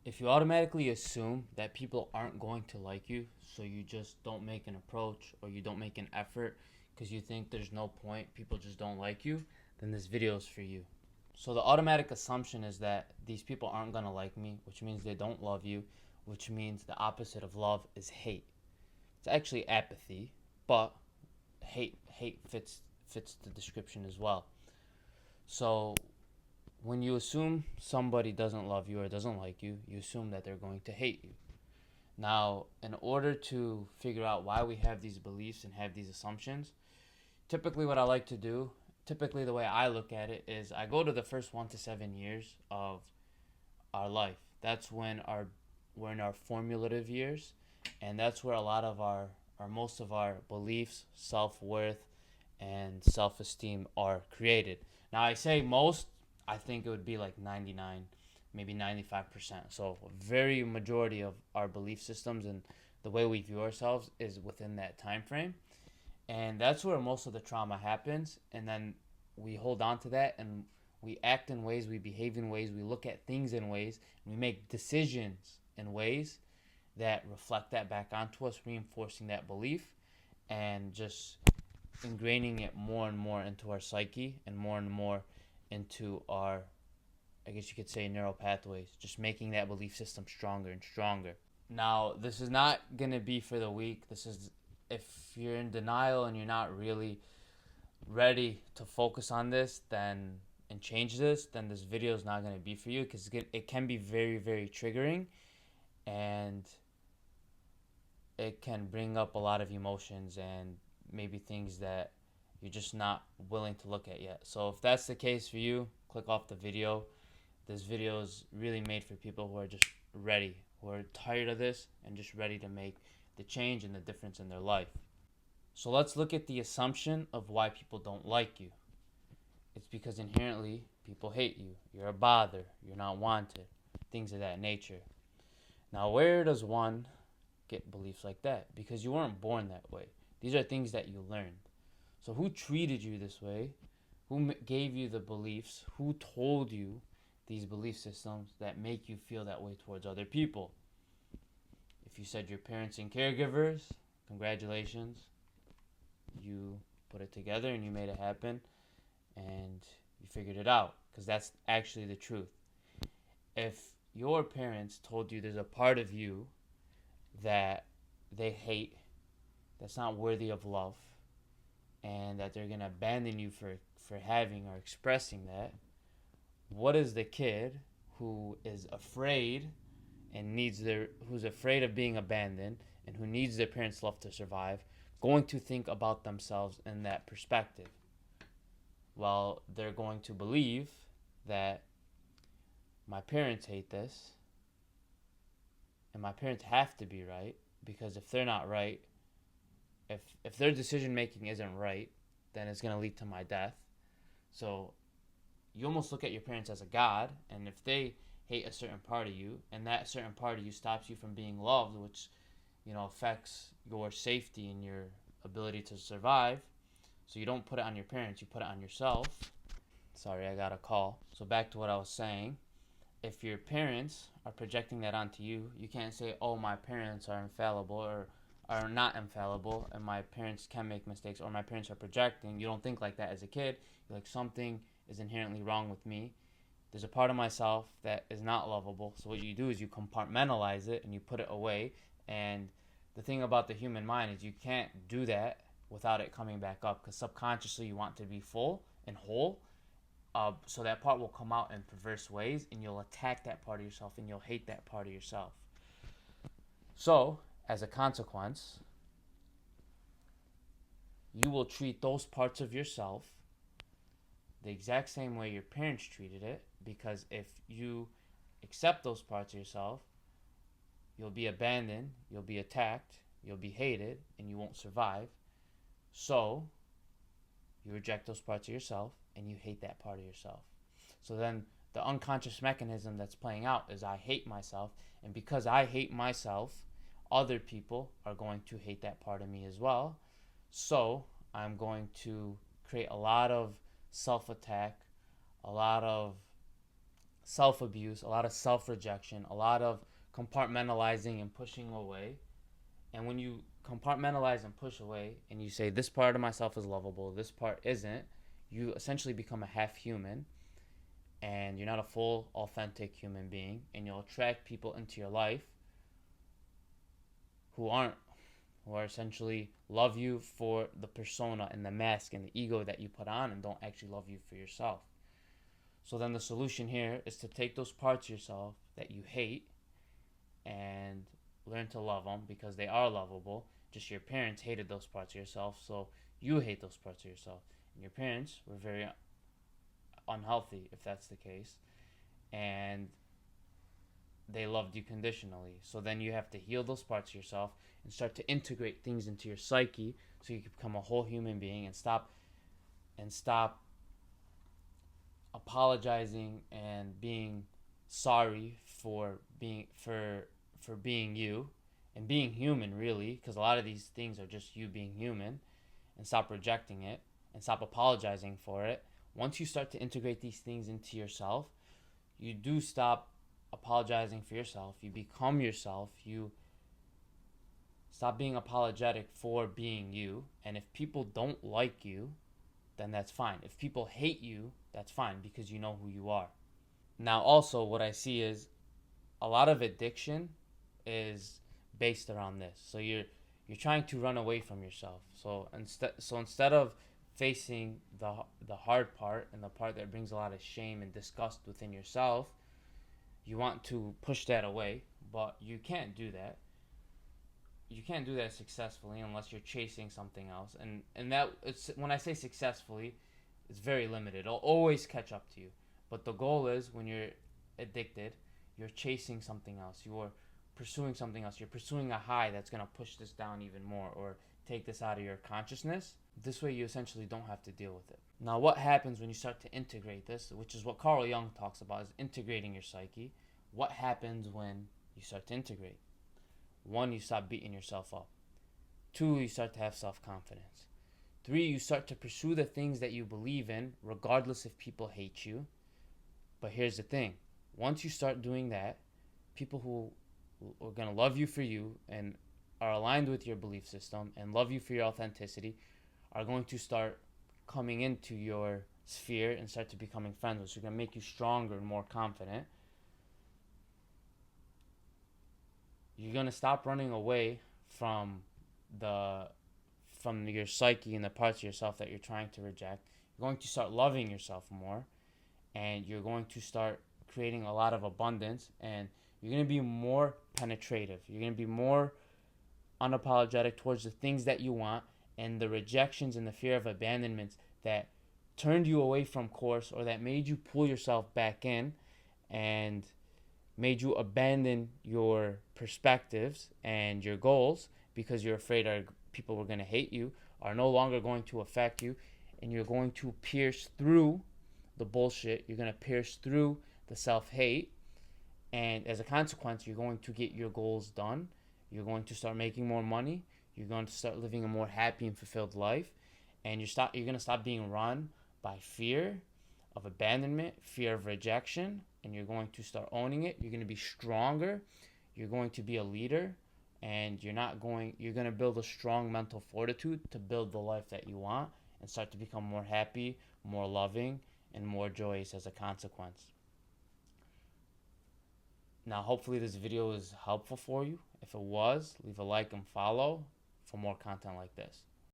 If you automatically assume that people aren't going to like you, so you just don't make an approach or you don't make an effort because you think there's no point, people just don't like you, then this video is for you. So the automatic assumption is that these people aren't going to like me, which means they don't love you, which means the opposite of love is hate. It's actually apathy, but hate fits the description as well. So when you assume somebody doesn't love you or doesn't like you, you assume that they're going to hate you. Now, in order to figure out why we have these beliefs and have these assumptions, typically what I like to do, typically the way I look at it is I go to the first 1 to 7 years of our life. That's when we're in our formulative years, and that's where a lot of our most of our beliefs, self-worth, and self-esteem are created. Now I say most, I think it would be like 99, maybe 95%. So a very majority of our belief systems and the way we view ourselves is within that time frame. And that's where most of the trauma happens, and then we hold on to that and we act in ways, we behave in ways, we look at things in ways, and we make decisions in ways that reflect that back onto us, reinforcing that belief and just ingraining it more and more into our psyche and more into our, I guess you could say, neural pathways, just making that belief system stronger and stronger. Now, this is not going to be for the weak. This is if you're in denial and you're not really ready to focus on this, then and change this, then this video is not going to be for you because it can be very, very triggering, and it can bring up a lot of emotions and maybe things that you're just not willing to look at yet. So if that's the case for you, click off the video. This video is really made for people who are just ready, who are tired of this and just ready to make the change and the difference in their life. So let's look at the assumption of why people don't like you. It's because inherently people hate you. You're a bother. You're not wanted. Things of that nature. Now, where does one get beliefs like that? Because you weren't born that way. These are things that you learned. So, who treated you this way? Who gave you the beliefs? Who told you these belief systems that make you feel that way towards other people? If you said your parents and caregivers, congratulations. You put it together and you made it happen and you figured it out because that's actually the truth. If your parents told you there's a part of you that they hate, that's not worthy of love, and that they're going to abandon you for having or expressing that, what is the kid who is afraid and who's afraid of being abandoned and who needs their parents' love to survive going to think about themselves in that perspective? Well, they're going to believe that my parents hate this and my parents have to be right, because if they're not right, if their decision making isn't right, then it's going to lead to my death. So you almost look at your parents as a god, and if they hate a certain part of you and that certain part of you stops you from being loved, which affects your safety and your ability to survive, so you don't put it on your parents, you put it on yourself. Sorry, I got a call. So back to what I was saying. If your parents are projecting that onto you, you can't say, oh, my parents are infallible or are not infallible and my parents can make mistakes, or my parents are projecting. You don't think like that as a kid. You're like, something is inherently wrong with me. There's a part of myself that is not lovable. So what you do is you compartmentalize it and you put it away. And the thing about the human mind is you can't do that without it coming back up, because subconsciously you want to be full and whole. So that part will come out in perverse ways, and you'll attack that part of yourself, and you'll hate that part of yourself. So, as a consequence, you will treat those parts of yourself the exact same way your parents treated it, because if you accept those parts of yourself, you'll be abandoned, you'll be attacked, you'll be hated, and you won't survive. So, you reject those parts of yourself and you hate that part of yourself. So then the unconscious mechanism that's playing out is I hate myself, and because I hate myself, other people are going to hate that part of me as well. So I'm going to create a lot of self attack, a lot of self-abuse, a lot of self-rejection, a lot of compartmentalizing and pushing away. And when you compartmentalize and push away and you say this part of myself is lovable, this part isn't, you essentially become a half human, and you're not a full authentic human being, and you'll attract people into your life who aren't, who are essentially love you for the persona and the mask and the ego that you put on, and don't actually love you for yourself. So then the solution here is to take those parts of yourself that you hate and learn to love them, because they are lovable. Just your parents hated those parts of yourself, so you hate those parts of yourself. And your parents were very unhealthy, if that's the case, and they loved you conditionally. So then you have to heal those parts of yourself and start to integrate things into your psyche so you can become a whole human being, and stop apologizing and being sorry for being you and being human, really, because a lot of these things are just you being human, and stop rejecting it and stop apologizing for it. Once you start to integrate these things into yourself, you do stop apologizing for yourself. You become yourself. You stop being apologetic for being you. And if people don't like you, then that's fine. If people hate you, that's fine, because you know who you are. Now, also, what I see is a lot of addiction is based around this. So you're trying to run away from yourself. So instead of facing the hard part, and the part that brings a lot of shame and disgust within yourself, you want to push that away, but you can't do that. You can't do that successfully unless you're chasing something else. And that, it's, when I say successfully, it's very limited. It'll always catch up to you. But the goal is, when you're addicted, you're chasing something else. You're pursuing something else. You're pursuing a high that's going to push this down even more, or take this out of your consciousness. This way you essentially don't have to deal with it. Now, what happens when you start to integrate this, which is what Carl Jung talks about, is integrating your psyche. What happens when you start to integrate? 1, you stop beating yourself up. 2, you start to have self-confidence. 3, you start to pursue the things that you believe in, regardless if people hate you. But here's the thing. Once you start doing that, people who are going to love you for you and are aligned with your belief system and love you for your authenticity are going to start coming into your sphere and start to becoming friends with. So you're going to make you stronger and more confident. You're going to stop running away from your psyche and the parts of yourself that you're trying to reject. You're going to start loving yourself more, and you're going to start creating a lot of abundance, and you're going to be more penetrative. You're going to be more unapologetic towards the things that you want, and the rejections and the fear of abandonment that turned you away from course, or that made you pull yourself back in and made you abandon your perspectives and your goals because you're afraid people were going to hate you, are no longer going to affect you, and you're going to pierce through the bullshit. You're going to pierce through the self-hate, and as a consequence, you're going to get your goals done. You're going to start making more money. You're going to start living a more happy and fulfilled life, and you're going to stop being run by fear of abandonment, fear of rejection, and you're going to start owning it. You're going to be stronger. You're going to be a leader, and you're going to build a strong mental fortitude to build the life that you want, and start to become more happy, more loving, and more joyous as a consequence. Now, hopefully this video is helpful for you. If it was, leave a like and follow for more content like this.